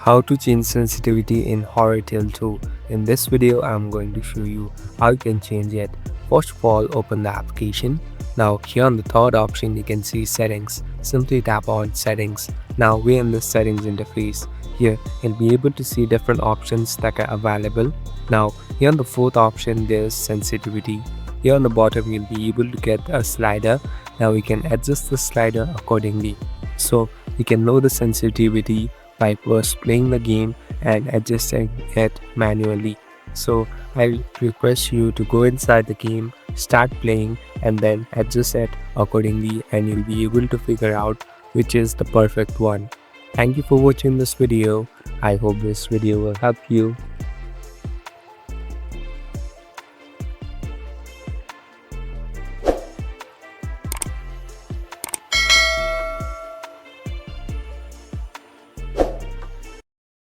How to change sensitivity in Horror Tale 2. In this video, I'm going to show you how you can change it. First of all, open the application. Now here on the third option, you can see settings. Simply tap on settings. Now we're in the settings interface. Here, you'll be able to see different options that are available. Now here on the fourth option, there's sensitivity. Here on the bottom, you'll be able to get a slider. Now we can adjust the slider accordingly. So we can know the sensitivity by first playing the game and adjusting it manually. So I request you to go inside the game, start playing, and then adjust it accordingly, and you'll be able to figure out which is the perfect one. Thank you for watching this video. I hope this video will help you.